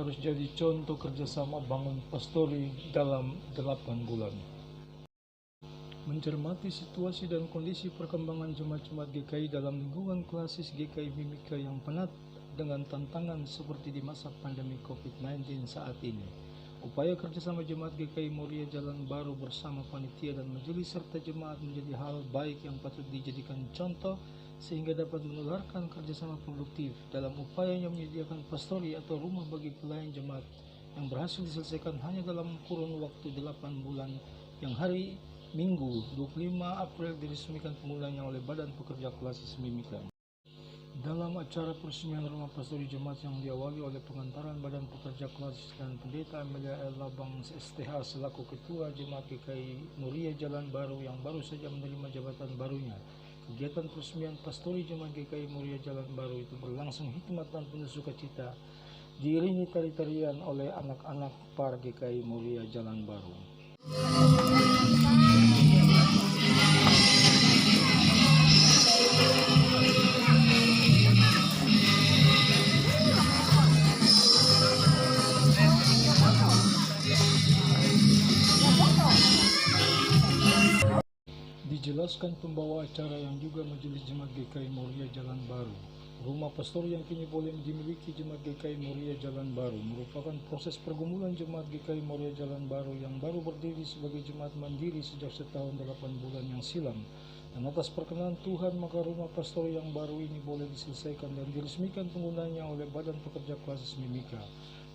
harus jadi contoh kerjasama bangun pastori dalam 8 bulan. Mencermati situasi dan kondisi perkembangan jemaat-jemaat GKI dalam lingkungan klasis GKI Mimika yang penat dengan tantangan seperti di masa pandemi COVID-19 saat ini. Upaya kerjasama jemaat GKI Moria Jalan Baru bersama panitia dan majelis serta jemaat menjadi hal baik yang patut dijadikan contoh sehingga dapat menularkan kerjasama produktif dalam upayanya menyediakan pastori atau rumah bagi pelayan jemaat yang berhasil diselesaikan hanya dalam kurun waktu 8 bulan yang hari Minggu 25 April diresmikan penggunaannya oleh Badan Pekerja Klasis Mimika. Dalam acara peresmian rumah pastori jemaat yang diawali oleh pengantaran Badan Pekerja Klasis dan Pendeta Amelia L. Labang STH selaku Ketua Jemaat GKI Moria Jalan Baru yang baru saja menerima jabatan barunya. Kegiatan peresmian pastori jemaat GKI Moria Jalan Baru itu berlangsung hikmat dan penuh sukacita, diiringi tari-tarian oleh anak-anak par GKI Moria Jalan Baru. Dijelaskan pembawa acara yang juga Majelis Jemaat GKI Moria Jalan Baru, rumah pastori yang kini boleh dimiliki Jemaat GKI Moria Jalan Baru merupakan proses pergumulan Jemaat GKI Moria Jalan Baru yang baru berdiri sebagai jemaat mandiri sejak setahun 8 bulan yang silam. Dan atas perkenan Tuhan maka rumah pastori yang baru ini boleh diselesaikan dan diresmikan penggunanya oleh Badan Pekerja Klasis Mimika,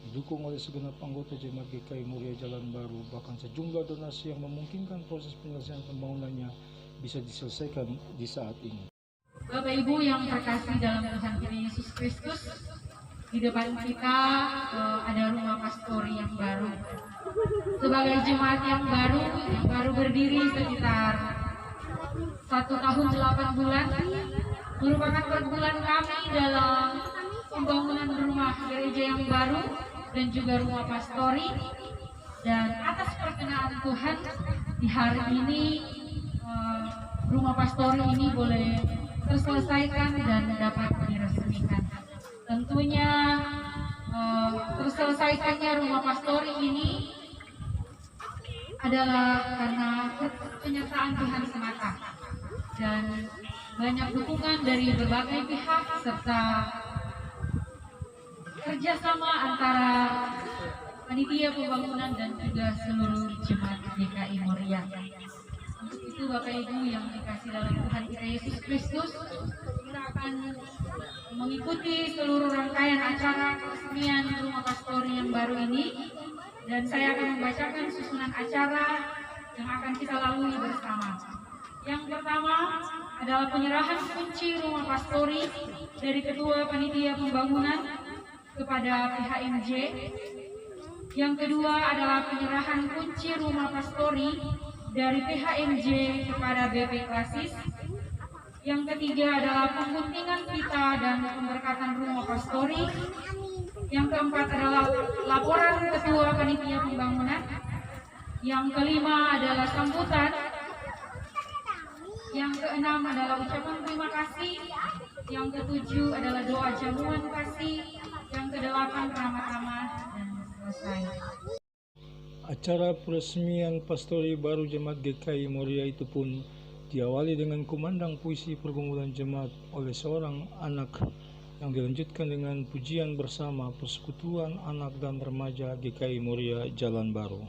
didukung oleh segenap anggota Jemaat GKI Moria Jalan Baru, bahkan sejumlah donasi yang memungkinkan proses penyelesaian pembangunannya bisa diselesaikan di saat ini. Bapak Ibu yang terkasih dalam Tuhan kita Yesus Kristus, di depan kita ada rumah pastori yang baru. Sebagai jemaat yang baru berdiri sekitar 1 tahun 8 bulan, merupakan pergumulan kami dalam pembangunan rumah gereja yang baru dan juga rumah pastori. Dan atas perkenaan Tuhan di hari ini rumah pastori ini boleh terselesaikan dan dapat diresmikan. Tentunya terselesaikannya rumah pastori ini adalah karena penyertaan Tuhan semata dan banyak dukungan dari berbagai pihak serta kerjasama antara panitia pembangunan dan juga seluruh jemaat GKI Moria. Untuk itu Bapak Ibu yang dikasih dalam Tuhan kita Yesus Kristus, kita akan mengikuti seluruh rangkaian acara peresmian rumah pastori yang baru ini, dan saya akan membacakan susunan acara yang akan kita lalui bersama. Yang pertama adalah penyerahan kunci rumah pastori dari Ketua Panitia Pembangunan kepada pihak MJ. Yang kedua adalah penyerahan kunci rumah pastori dari PHMJ kepada BP Klasis. Yang ketiga adalah pengguntingan pita dan pemberkatan rumah pastori. Yang keempat adalah laporan Ketua Panitia Pembangunan. Yang kelima adalah sambutan. Yang keenam adalah ucapan terima kasih. Yang ketujuh adalah doa jamuan kasih. Yang kedelapan ramah-ramah dan selesai. Acara peresmian pastori baru Jemaat GKI Moria itu pun diawali dengan kumandang puisi pergumulan jemaat oleh seorang anak yang dilanjutkan dengan pujian bersama Persekutuan Anak dan Remaja GKI Moria Jalan Baru.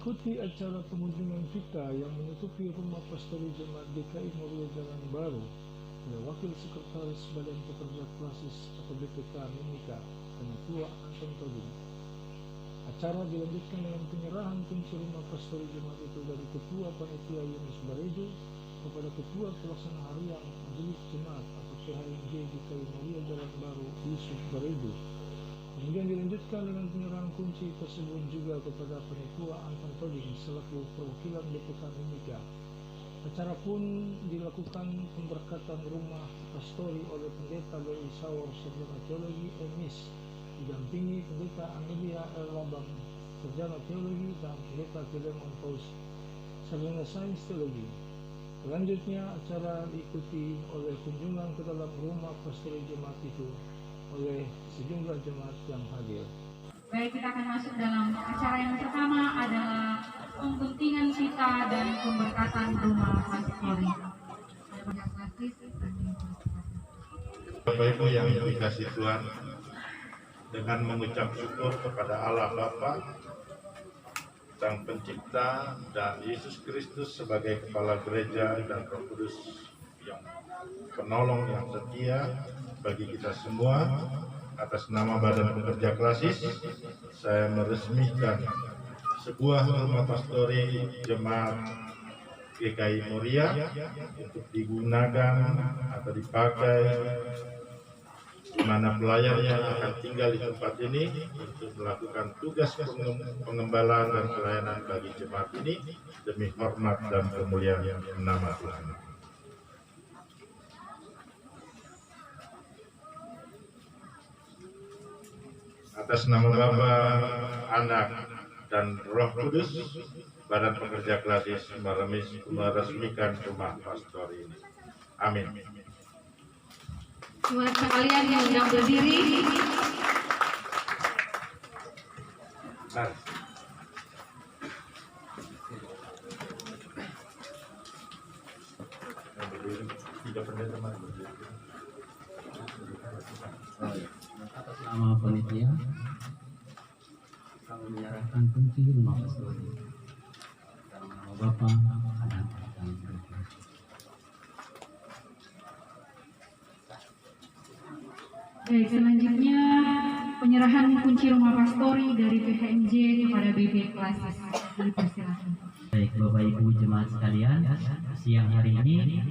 Ikuti acara pengunjungan kita yang menutupi Rumah Pastori Jemaat GKI Moria Jalan Baru oleh Wakil Sekretaris Badan Pekerja Klasis atau BPK Mimika dan Ketua Anton Toding. Acara dilanjutkan dengan penyerahan kunci Rumah Pastori Jemaat itu dari Ketua Panitia Yunus Barejo kepada Ketua Pelaksana Harian Majelis Jemaat atau PHMJ GKI Moria Jalan Baru Yusuf Barejo. Kemudian dilanjutkan dengan penyerahan kunci tersebut juga kepada Panitia Anton Toding selaku perwakilan BPK Mimika. Acara pun dilakukan pemberkatan Rumah Pastori oleh Pendeta dari Sawor Sarjana Teologi Emis didampingi Pendeta Amelia L. Labang Sarjana Teologi dan Pendeta Filemon Paus Sarjana Sains Teologi. Selanjutnya acara diikuti oleh kunjungan ke dalam Rumah Pastori Jemaat itu oleh sejumlah jemaat yang hadir. Baik, kita akan masuk dalam acara yang pertama adalah pembentingan cita dan pemberkatan Rumah Pastori. Bapak Ibu yang dikasih Tuhan, dengan mengucap syukur kepada Allah Bapa, Sang Pencipta, dan Yesus Kristus sebagai Kepala Gereja dan Roh Kudus yang penolong yang setia bagi kita semua, atas nama Badan Pekerja Klasis, saya meresmikan sebuah Rumah Pastori Jemaat GKI Moria untuk digunakan atau dipakai di mana pelayannya akan tinggal di tempat ini untuk melakukan tugas pengembalaan dan pelayanan bagi jemaat ini demi hormat dan kemuliaan nama Tuhan. Atas nama Bapa, Anak, dan Roh Kudus, Badan Pekerja Klasis meresmikan Rumah Pastori ini. Amin. Jemaat sekalian yang sedang berdiri, atas nama panitia kami menyerahkan kunci Rumah Pastori dalam nama Bapa, Anak, dan Roh Kudus. baik, selanjutnya penyerahan kunci Rumah Pastori dari PHMJ kepada BB Klasis. Dipersilakan. Baik, Bapak Ibu jemaat sekalian, siang hari ini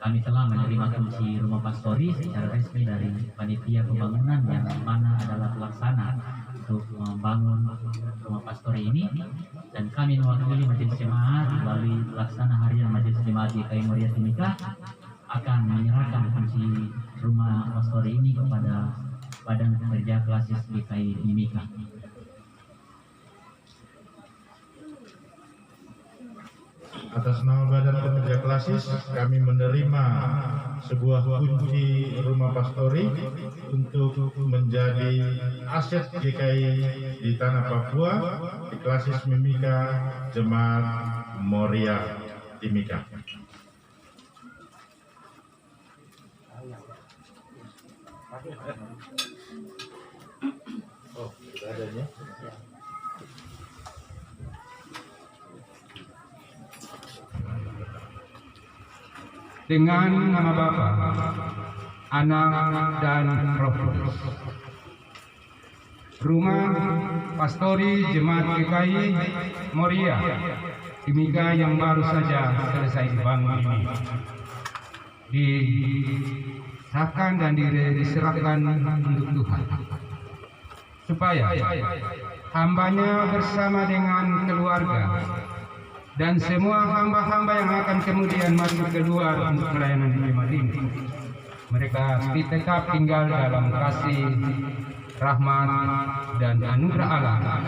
kami telah menerima kunci Rumah Pastori secara resmi dari panitia pembangunan yang mana adalah pelaksana untuk membangun Rumah Pastori ini, dan kami mewakili Majelis Jemaat melalui pelaksana harian Majelis Jemaat GKI Moria Timika akan menyerahkan kunci Rumah Pastori ini kepada Badan Pekerja Klasis GKI Mimika. Atas nama Badan Pekerja Klasis, kami menerima sebuah kunci Rumah Pastori untuk menjadi aset GKI di Tanah Papua di Klasis Mimika Jemaat Moria Timika. Oh, sudah adanya. Dengan nama Bapa, Anak, dan Roh Kudus. Rumah Pastori Jemaat GKI Moria Timika yang baru saja selesai dibangun ini disahkan dan diserahkan untuk Tuhan, supaya hambanya bersama dengan keluarga dan semua hamba-hamba yang akan kemudian masuk keluar untuk pelayanan di jemaat ini, mereka tetap tinggal dalam kasih, rahmat, dan anugerah Allah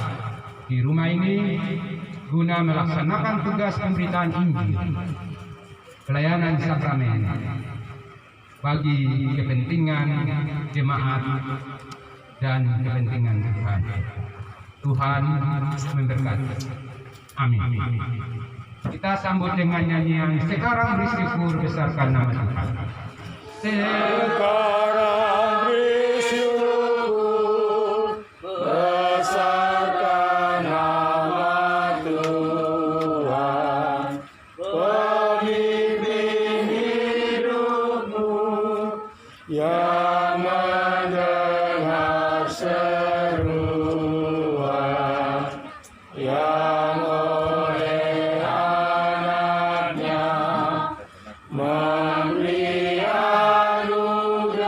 di rumah ini guna melaksanakan tugas pemberitaan Injil, pelayanan sakramen bagi kepentingan jemaat dan kepentingan Tuhan. Tuhan memberkati. Amin. Kita sambut dengan nyanyian Sekarang Bersyukur Besarkan Nama Tuhan. Sekarang bersyukur besarkan nama perseruan yang oleh anaknya memberi anugerah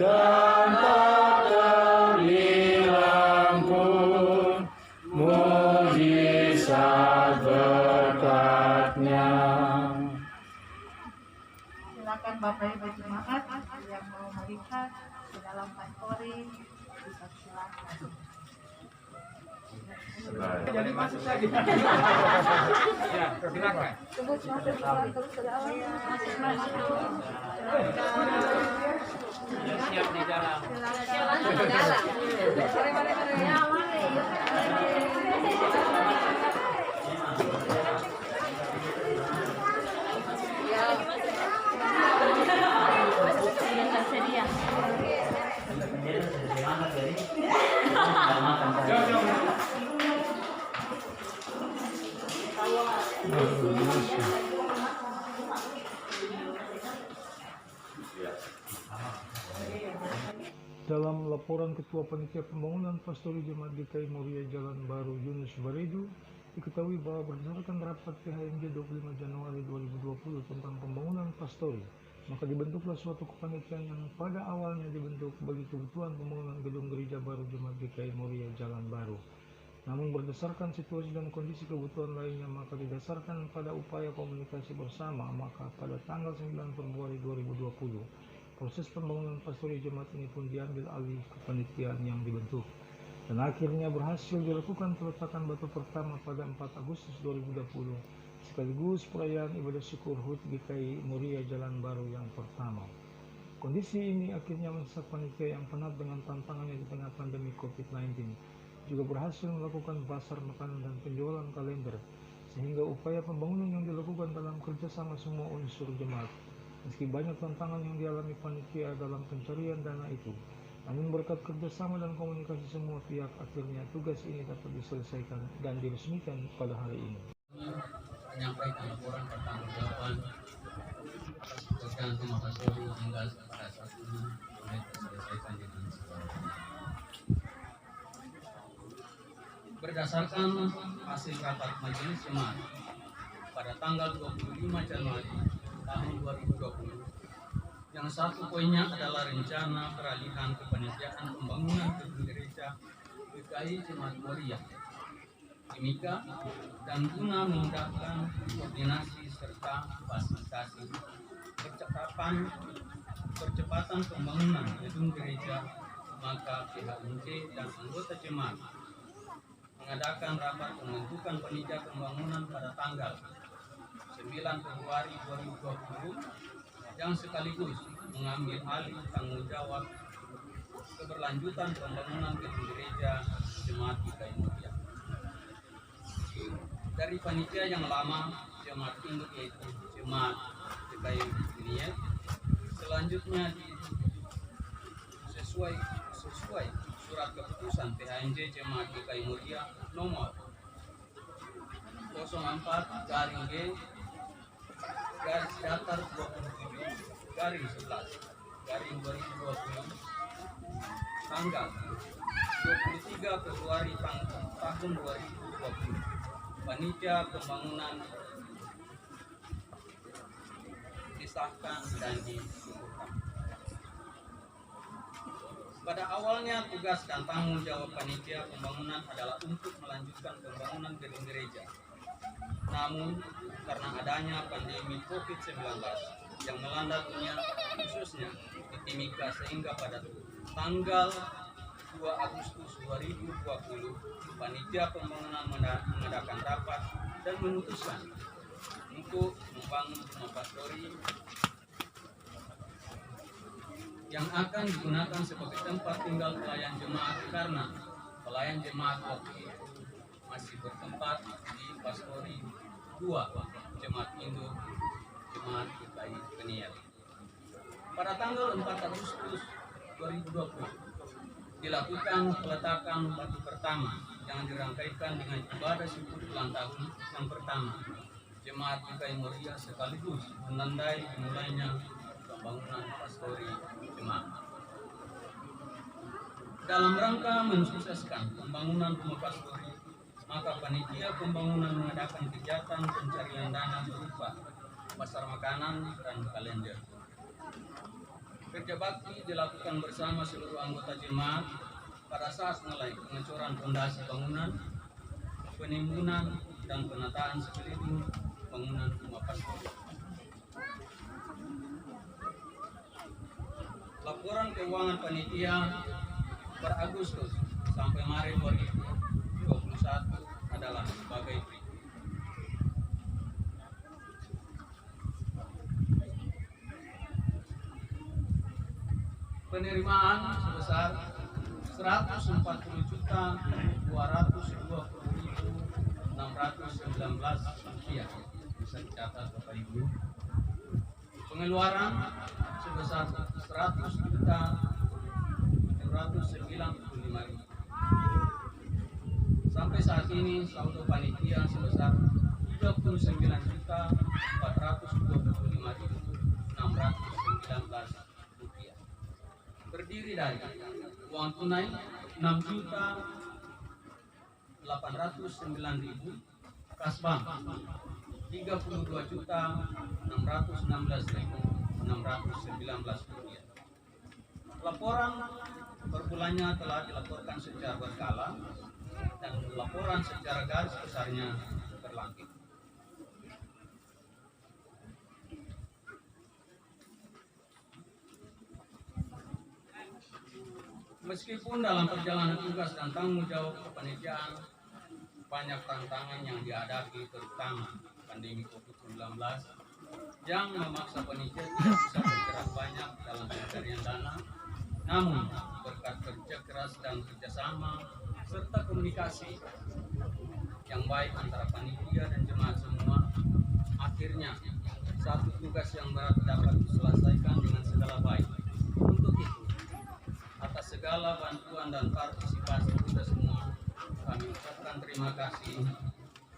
dan tak terbilang pun mujizat berkat-Nya. Silakan Bapak Ibu jemaat yang mau melihat ke dalam pastori bisa silakan. Jadi masuk lagi. Ya, silakan. Terus masuk terus ke dalam. Siap di dalam. Silakan ke dalam. Mari. Ya, mari. Tersedia. Dalam laporan Ketua Panitia Pembangunan Pastori Jemaat GKI Moria Jalan Baru Yunus Baredu, diketahui bahwa berdasarkan rapat PHMJ 25 Januari 2020 tentang pembangunan pastori, maka dibentuklah suatu kepanitiaan yang pada awalnya dibentuk bagi kebutuhan pembangunan gedung gereja baru Jemaat GKI Moria Jalan Baru. Namun berdasarkan situasi dan kondisi kebutuhan lainnya, maka didasarkan pada upaya komunikasi bersama, maka pada tanggal 9 Februari 2020, proses pembangunan pastori jemaat ini pun diambil alih kepanitiaan yang dibentuk. Dan akhirnya berhasil dilakukan peletakan batu pertama pada 4 Agustus 2020, sekaligus perayaan ibadah syukur HUT GKI Moria Jalan Baru yang pertama. Kondisi ini akhirnya mendesak panitia yang penat dengan tantangannya di tengah pandemi COVID-19, juga berhasil melakukan pasar makanan dan penjualan kalender, sehingga upaya pembangunan yang dilakukan dalam kerjasama semua unsur jemaat. Meski banyak tantangan yang dialami panitia dalam pencarian dana itu, namun berkat kerjasama dan komunikasi semua pihak, akhirnya tugas ini dapat diselesaikan dan diresmikan pada hari ini. Menyampaikan laporan pertanggungjawaban atas pekerjaan rumah pastori hingga pada saat ini mulai terselesaikan dengan sebaik-baiknya. Berdasarkan hasil rapat majelis jemaat pada tanggal 25 Januari tahun 2020, yang satu poinnya adalah rencana peralihan kepanitiaan pembangunan gedung gereja GKI Jemaat Moria Timika, dan guna memudahkan koordinasi serta fasilitasi percepatan pembangunan gedung gereja, maka PHMJ dan anggota jemaat mengadakan rapat pembentukan panitia pembangunan pada tanggal 9 Februari 2020 yang sekaligus mengambil alih tanggung jawab keberlanjutan pembangunan gedung gereja Jemaat GKI Moria dari panitia yang lama jemaat induk, yaitu Jemaat GKI Moria. Selanjutnya sesuai surat keputusan PHMJ Jemaat GKI Moria nomor 04/G garis datar 27/11/2020 tanggal 23 Februari tahun 2020, panitia pembangunan disahkan dan disuburkan. Pada awalnya tugas dan tanggung jawab panitia pembangunan adalah untuk melanjutkan pembangunan gedung gereja. Namun karena adanya pandemi COVID-19 yang melanda dunia, khususnya di Timika, sehingga pada tanggal 2 Agustus 2020 panitia pembangunan mengadakan rapat dan memutuskan untuk membangun rumah pastori yang akan digunakan sebagai tempat tinggal pelayan jemaat, karena pelayan jemaat waktu itu masih bertempat di pastori 2 Jemaat Induk Jemaat GKI Peniel. Pada tanggal 4 Agustus 2020 dilakukan peletakan batu pertama yang dirangkaikan dengan ibadah syukur ulang tahun yang pertama Jemaat GKI Moria, sekaligus menandai dimulainya pembangunan pastori jemaat. Dalam rangka mensukseskan pembangunan rumah pastori, maka panitia pembangunan mengadakan kegiatan pencarian dana berupa pasar makanan dan kalender. Kerja bakti dilakukan bersama seluruh anggota jemaat pada saat mulai pengecoran fondasi bangunan, penimbunan dan penataan sekeliling bangunan rumah pastori. Laporan keuangan panitia per Agustus sampai Maret 2021 adalah sebagai berikut. Penerimaan sebesar 140.220.619 rupiah, bisa dicatat Bapak Ibu. Pengeluaran sebesar 100.795.000. Sampai saat ini saldo panitia sebesar 39.425.619 rupiah. Berdiri dari uang tunai 6.809.000, kas bank 32.616.619 rupiah. Laporan per bulannya telah dilaporkan secara berkala dan laporan secara garis besarnya berlanjut. Meskipun dalam perjalanan tugas dan tanggung jawab kepanitiaan banyak tantangan yang dihadapi, terutama pandemi COVID-19 yang memaksa panitia tidak bisa bergerak banyak dalam pencarian dana, namun berkat kerja keras dan kerjasama serta komunikasi yang baik antara panitia dan jemaat semua, akhirnya satu tugas yang berat dapat diselesaikan dengan segala baik. Untuk itu, atas segala bantuan dan partisipasi kita semua, kami ucapkan terima kasih.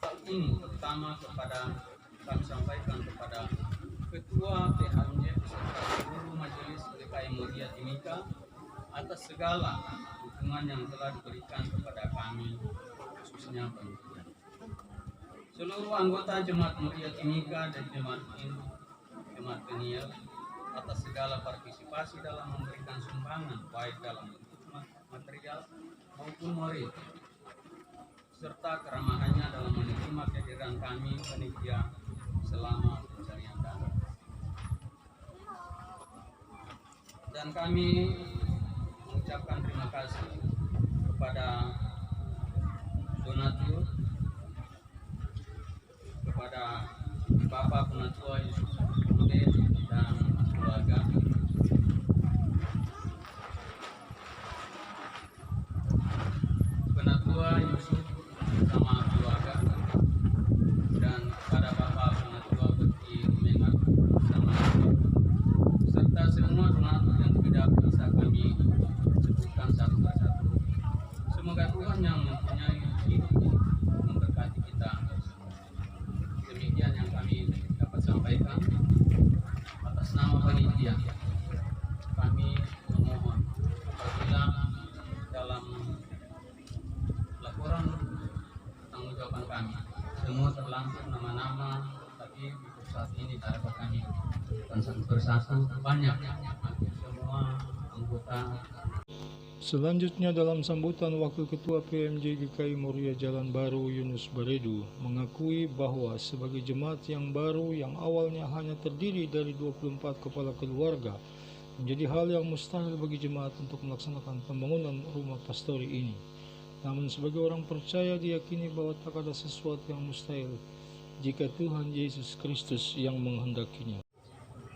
Hal ini terutama kami sampaikan kepada Ketua PHMJ beserta seluruh Majelis GKI Moria Timika atas segala dukungan yang telah diberikan kepada kami, khususnya panitia. Seluruh anggota Jemaat Moria Timika dan Jemaat Peniel atas segala partisipasi dalam memberikan sumbangan baik dalam bentuk material maupun moral, serta keramahannya dalam menerima kehadiran kami panitia selama pencarian dana. Dan kami mengucapkan terima kasih kepada donatur, kepada Bapak Penatua Yusuf Kudet dan keluarga, Penatua Yusuf sama keluarga, dan kepada Bapak Penatua Bekti Rumengat sama serta semua donatur yang tidak bisa kami sebutkan satu persatu. Semoga Tuhan yang mempunyai hidup memberkati kita. Demikian yang kami dapat sampaikan atas nama panitia. Kami memohon apabila dalam laporan tanggung jawaban kami semua terlangsung nama-nama, tapi untuk saat ini dapat kami satu persatu banyak semua anggota. Selanjutnya dalam sambutan Wakil Ketua PMJ GKI Moria Jalan Baru Yunus Baredu mengakui bahwa sebagai jemaat yang baru yang awalnya hanya terdiri dari 24 kepala keluarga, menjadi hal yang mustahil bagi jemaat untuk melaksanakan pembangunan rumah pastori ini. Namun sebagai orang percaya diyakini bahwa tak ada sesuatu yang mustahil jika Tuhan Yesus Kristus yang menghendakinya.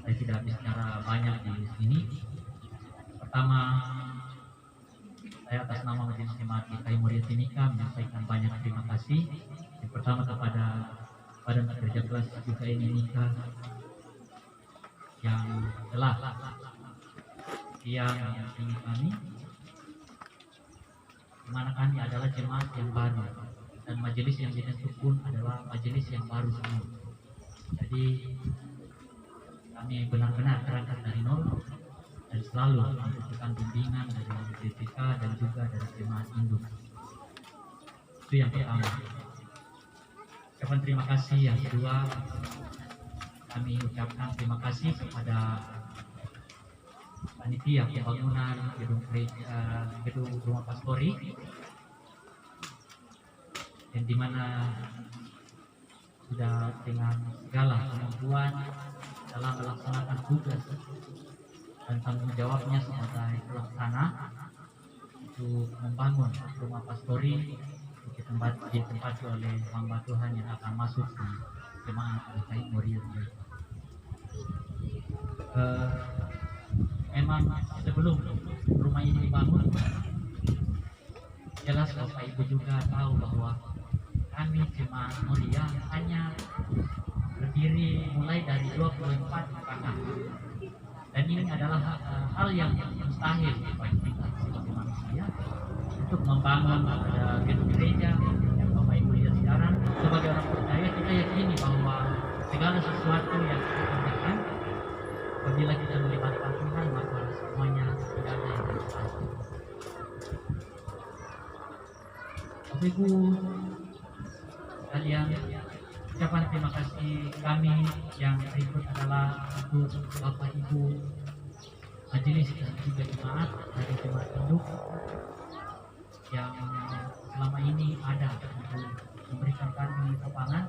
Saya tidak bicara banyak di sini. Pertama, saya atas nama Majelis Jemaat GKI Moria Timika menyampaikan banyak terima kasih. Yang pertama kepada Badan Kerja Kelas GKI Timika yang telah mendampingi kami, di mana kami adalah jemaat yang baru dan majelis yang dibentuk pun adalah majelis yang baru semua. Jadi kami benar-benar terangkat dari nol dan selalu membutuhkan bimbingan dari BPK dan juga Itu yang pertama. Ucapan terima kasih yang kedua, kami ucapkan terima kasih kepada panitia pembangunan gedung rumah pastori, yang dimana sudah dengan segala kemampuan dalam melaksanakan tugas dan tanggung jawabnya sebagai pelaksana untuk membangun rumah pastori ditempati oleh hamba Tuhan yang akan masuk di jemaat GKI Moria. Memang sebelum rumah ini dibangun, jelas Bapak Ibu juga tahu bahwa kami jemaat Moria hanya berdiri mulai dari 24 kakak, dan ini adalah hal yang mustahil bagi kita sebagai manusia untuk membangun gedung gereja yang Bapak Ibu lihat sekarang. Sebagai orang percaya, kita yakini bahwa segala sesuatu yang kita lakukan, apabila kita melibatkan Tuhan, maka semuanya tidak ada yang mustahil. Bapak Ibu sekalian, ucapan terima kasih kami yang berikut adalah untuk Bapak Ibu majelis dan juga jemaat dari jemaat induk yang selama ini ada untuk memberikan kami sokongan,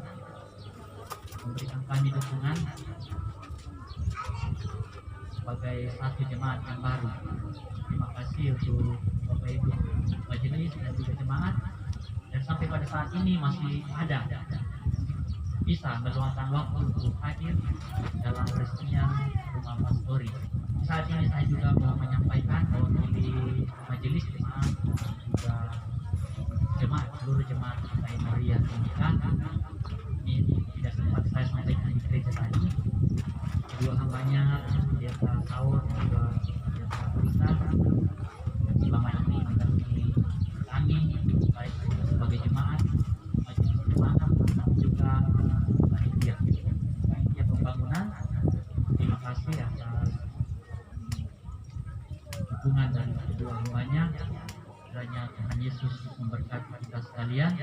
memberikan kami dukungan sebagai satu jemaat yang baru. Terima kasih untuk Bapak Ibu majelis dan juga jemaat, dan sampai pada saat ini masih ada bisa meluangkan waktu untuk hadir dalam peresmian rumah pastori. Saat ini saya juga mau menyampaikan bahwa di majelis jemaat juga seluruh jemaat GKI Moria Timika, ini tidak sempat saya sampaikan di gereja tadi, kedua hambanya Pendeta Saur dan juga Pendeta Risa selama ini mendampingi kami baik sebagai jemaat, majelis jemaat, juga panitia pembangunan. Terima kasih atas dukungan dari kedua hambanya. Kiranya Tuhan Yesus memberkati kita sekalian,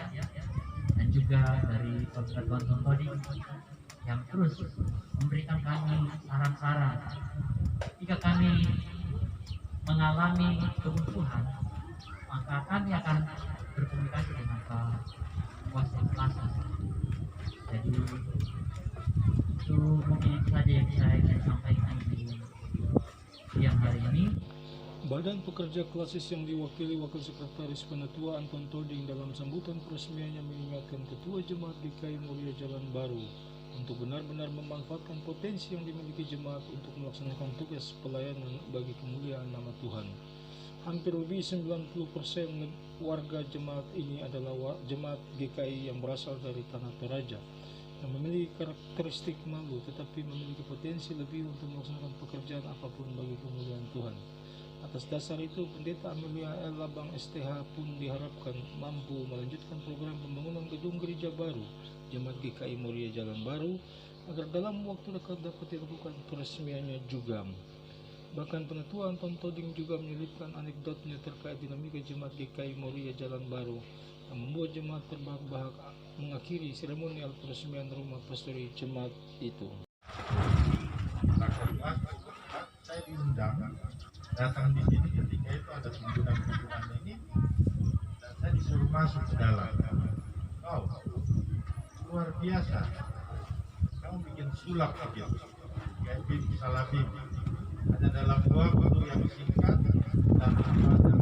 dan juga dari Saudara Tonton Todi yang terus memberikan kami saran-saran jika kami mengalami kebutuhan, maka kami akan berkomunikasi dengan Pak Kuasa Plaza. Jadi itu mungkin itu saja yang saya ingin sampaikan di siang hari ini. Badan Pekerja Klasis yang diwakili Wakil Sekretaris Penatua Anton Toding dalam sambutan peresmiannya mengingatkan Ketua Jemaat GKI Moria Jalan Baru untuk benar-benar memanfaatkan potensi yang dimiliki jemaat untuk melaksanakan tugas pelayanan bagi kemuliaan nama Tuhan. Hampir lebih 90% warga jemaat ini adalah jemaat GKI yang berasal dari Tanah Toraja, yang memiliki karakteristik malu tetapi memiliki potensi lebih untuk melaksanakan pekerjaan apapun bagi kemuliaan Tuhan. Atas dasar itu, Pendeta Amelia L. Labang STH pun diharapkan mampu melanjutkan program pembangunan gedung gereja baru Jemaat GKI Moria Jalan Baru agar dalam waktu dekat dapat dilakukan peresmiannya juga. Bahkan Penatua Anton Toding juga menyelipkan anekdotnya terkait dinamika Jemaat GKI Moria Jalan Baru yang membuat jemaat terbahak-bahak mengakhiri seremonial peresmian rumah pastori jemaat itu. Saya diundang datang di sini ketika itu ada kunjungan ini, dan saya disuruh masuk ke dalam. Oh, luar biasa, kamu bikin sulap begitu, kayak bim salabim. Ada dalam dua waktu yang singkat dan pada masa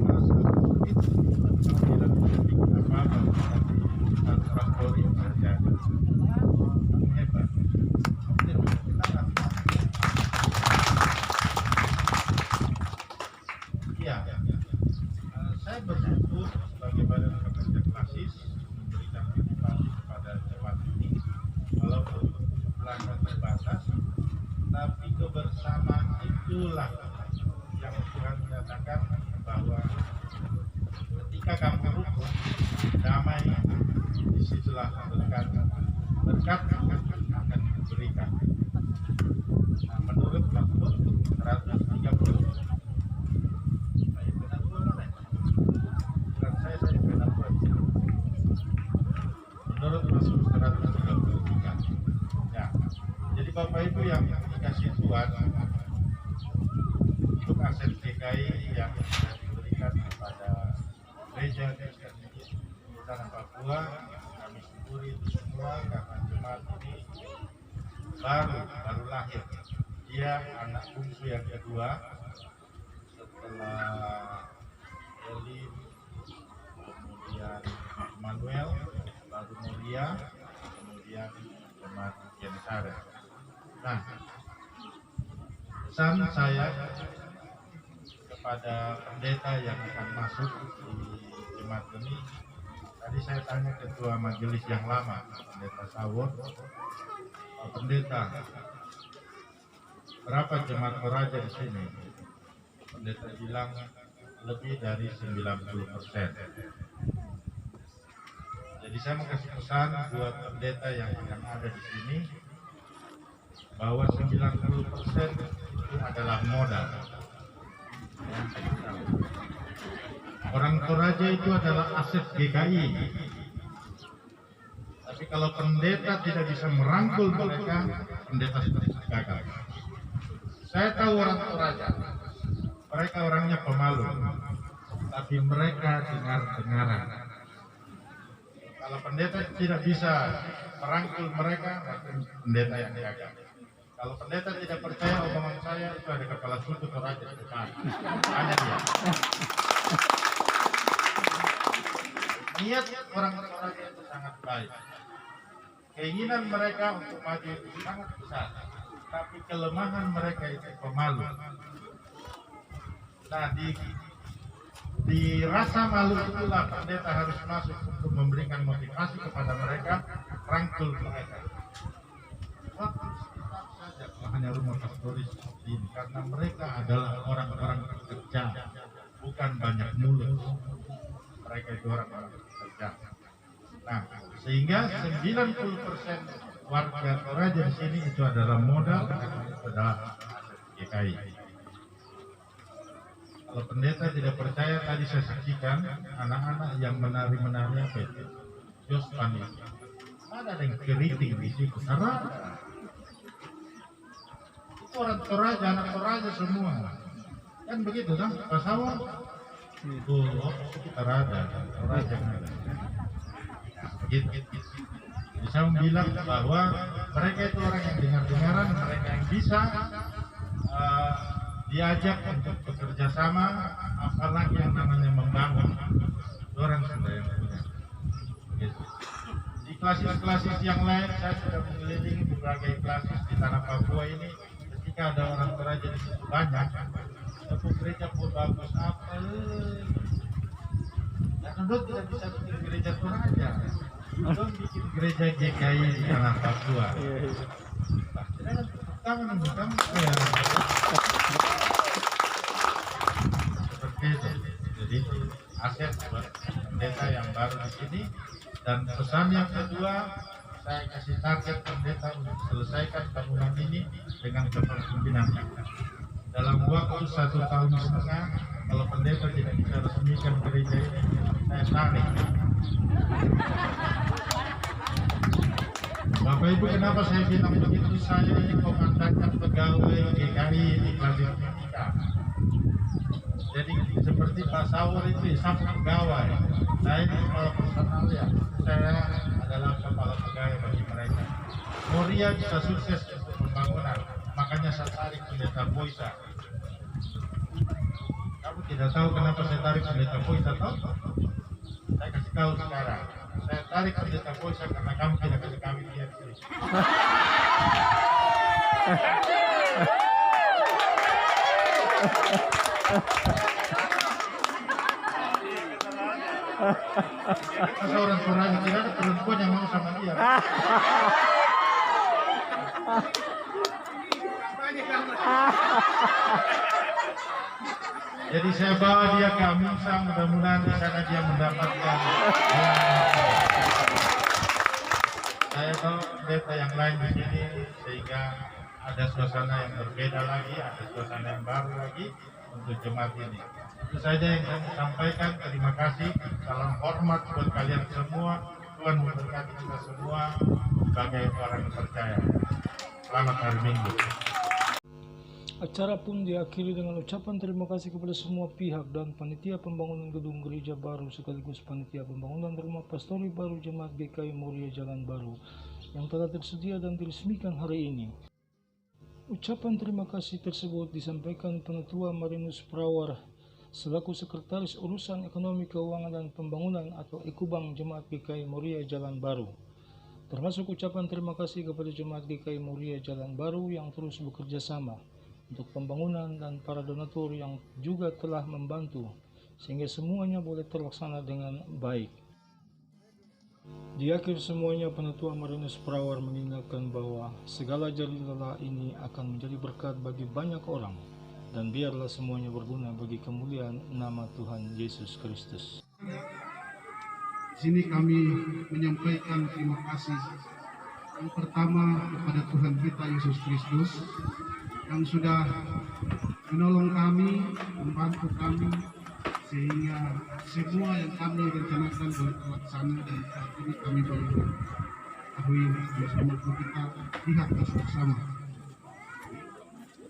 COVID, kamu tidak bisa bikin apa-apa, tapi transportasi saja. Kamu hebat. Saya bersyukur sebagai Badan Pekerja Klasis memberikan motivasi kepada jemaat ini, walaupun jumlahnya terbatas, tapi kebersamaan itulah yang Tuhan menyatakan bahwa ketika kamu rukun, damai, disitulah berkat akan diberikan. Nah, menurut Mazmur 130. yang dikasih Tuhan, untuk aset GKI yang sudah diberikan kepada gereja Kristen di tanah Papua, kami syukuri itu semua karena jemaat ini baru lahir. Dia anak bungsu yang kedua setelah Eli, kemudian Manuel, baru Moria, kemudian jemaat Genesare. Nah, pesan saya kepada pendeta yang akan masuk di jemaat ini, tadi saya tanya ketua majelis yang lama, Pendeta Sawur, Pak Pendeta, berapa jemaat Toraja di sini? Pendeta bilang lebih dari 90%. Jadi saya mau kasih pesan buat pendeta yang akan ada di sini bahwa 90% itu adalah modal. Orang Toraja itu adalah aset GKI. Tapi kalau pendeta tidak bisa merangkul mereka, pendeta seperti gagal. Saya tahu orang Toraja, mereka orangnya pemalu, tapi mereka dengar-dengaran. Kalau pendeta tidak bisa merangkul mereka, maka pendeta yang gagal. Kalau pendeta tidak percaya omongan saya, itu ada kepala suku Toraja di depan. Hanya dia. Niat orang Toraja itu sangat baik. Keinginan mereka untuk maju itu sangat besar. Tapi kelemahan mereka itu pemalu. Nah, di rasa malu itulah pendeta harus masuk untuk memberikan motivasi kepada mereka, rangkul mereka. Waktu sekitar saja hanya rumah pastoris seperti ini, karena mereka adalah orang-orang bekerja, bukan banyak mulut. Mereka itu orang-orang bekerja. Nah, sehingga 90% warga Toraja di sini itu adalah modal, itu adalah GKI. Kalau pendeta tidak percaya, tadi saya saksikan anak-anak yang menari-menari apa itu, Jospan itu. Ada yang keriting di situ, karena itu orang Toraja, anak Toraja semua. Kan begitu kan, Pak Sawar? Itu sekitar ada, Toraja ada. Gitu. Bisa bilang bahwa mereka itu orang yang dengar-dengaran, mereka yang bisa diajak untuk bekerja sama, apalagi yang namanya membangun. Orang sudah yang punya. Gitu. Di klasis-klasis yang lain, saya sudah mengelilingi berbagai klasis di tanah Papua ini. Ketika ada orang Toraja di situ banyak, satu gereja pun bagus apa? Dan Anda tidak bisa bikin gereja Toraja. Anda bikin gereja GKI di tanah Papua. Tangan kamu seperti itu. Jadi aset buat pendeta yang baru di sini. Dan pesan yang kedua, saya kasih target pendeta untuk selesaikan bangunan ini dengan kepemimpinan. Dalam waktu 1,5 tahun, kalau pendeta tidak bisa resmikan gereja ini, saya tarik. Bapak Ibu, kenapa saya bilang begitu? Saya ini komandan pegawai GKI di Klasis Timika. Jadi seperti Pak Sawur itu satu pegawai. Saya ini kepala personal ya. Saya adalah kepala pegawai bagi mereka. Moria bisa sukses untuk pembangunan, makanya saya tarik pendeta Boisa. Kamu tidak tahu kenapa saya tarik pendeta Boisa, tahu? Saya kasih tahu sekarang. Saya tarik pendeta Boisa karena kamu tidak kasih kami lihat sini. Masa orang Toraja tidak ada perempuan yang mau sama dia. Jadi saya bawa dia ke Amisa, mudah-mudahan di sana dia mendapatkan. Saya tahu pendeta yang lain di sini, sehingga ada suasana yang berbeda lagi, ada suasana yang baru lagi untuk jemaat ini. Itu saja yang saya sampaikan. Terima kasih. Salam hormat buat kalian semua. Tuhan memberkati kita semua sebagai orang percaya. Selamat hari Minggu. Acara pun diakhiri dengan ucapan terima kasih kepada semua pihak dan panitia pembangunan gedung gereja baru sekaligus panitia pembangunan rumah pastori baru Jemaat GKI Moria Jalan Baru yang telah tersedia dan diresmikan hari ini. Ucapan terima kasih tersebut disampaikan Penatua Marinus Prawar selaku Sekretaris Urusan Ekonomi Keuangan dan Pembangunan atau Ekubang Jemaat GKI Moria Jalan Baru. Termasuk ucapan terima kasih kepada Jemaat GKI Moria Jalan Baru yang terus bekerja sama untuk pembangunan dan para donatur yang juga telah membantu sehingga semuanya boleh terlaksana dengan baik. Di akhir semuanya, Penatua Marinus Prawar mengingatkan bahwa segala jerih-lelah ini akan menjadi berkat bagi banyak orang dan biarlah semuanya berguna bagi kemuliaan nama Tuhan Yesus Kristus. Di sini kami menyampaikan terima kasih yang pertama kepada Tuhan kita Yesus Kristus yang sudah menolong kami, membantu kami sehingga semua yang kami rencanakan boleh terlaksana dan saat ini kami boleh ketahui bersama kita lihat bersama.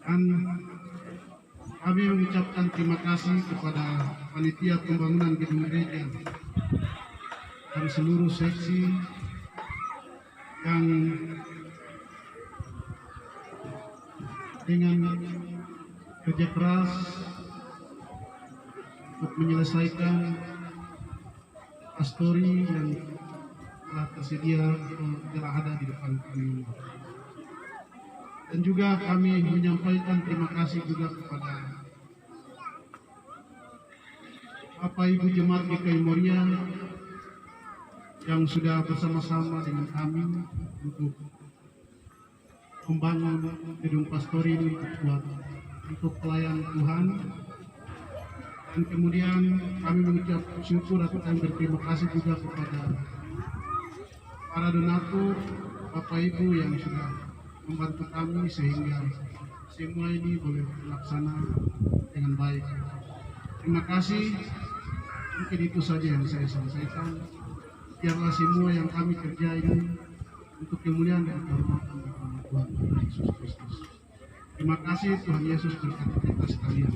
Dan kami mengucapkan terima kasih kepada panitia pembangunan gedung gereja dan seluruh seksi yang dengan kerja keras untuk menyelesaikan pastori yang telah tersedia atau telah ada di depan kami. Dan juga kami menyampaikan terima kasih juga kepada Bapak Ibu Jemaat GKI Moria yang sudah bersama-sama dengan kami untuk membangun gedung pastori ini untuk pelayanan Tuhan. Dan kemudian kami mengucap syukur atau berterima kasih juga kepada para donatur, Bapak Ibu yang sudah membantu kami sehingga semua ini boleh terlaksana dengan baik. Terima kasih. Mungkin itu saja yang saya sampaikan. Biarlah semua yang kami kerjain untuk kemuliaan dan kehormatan Tuhan Yesus Kristus. Terima kasih, Tuhan Yesus berkati kita sekalian.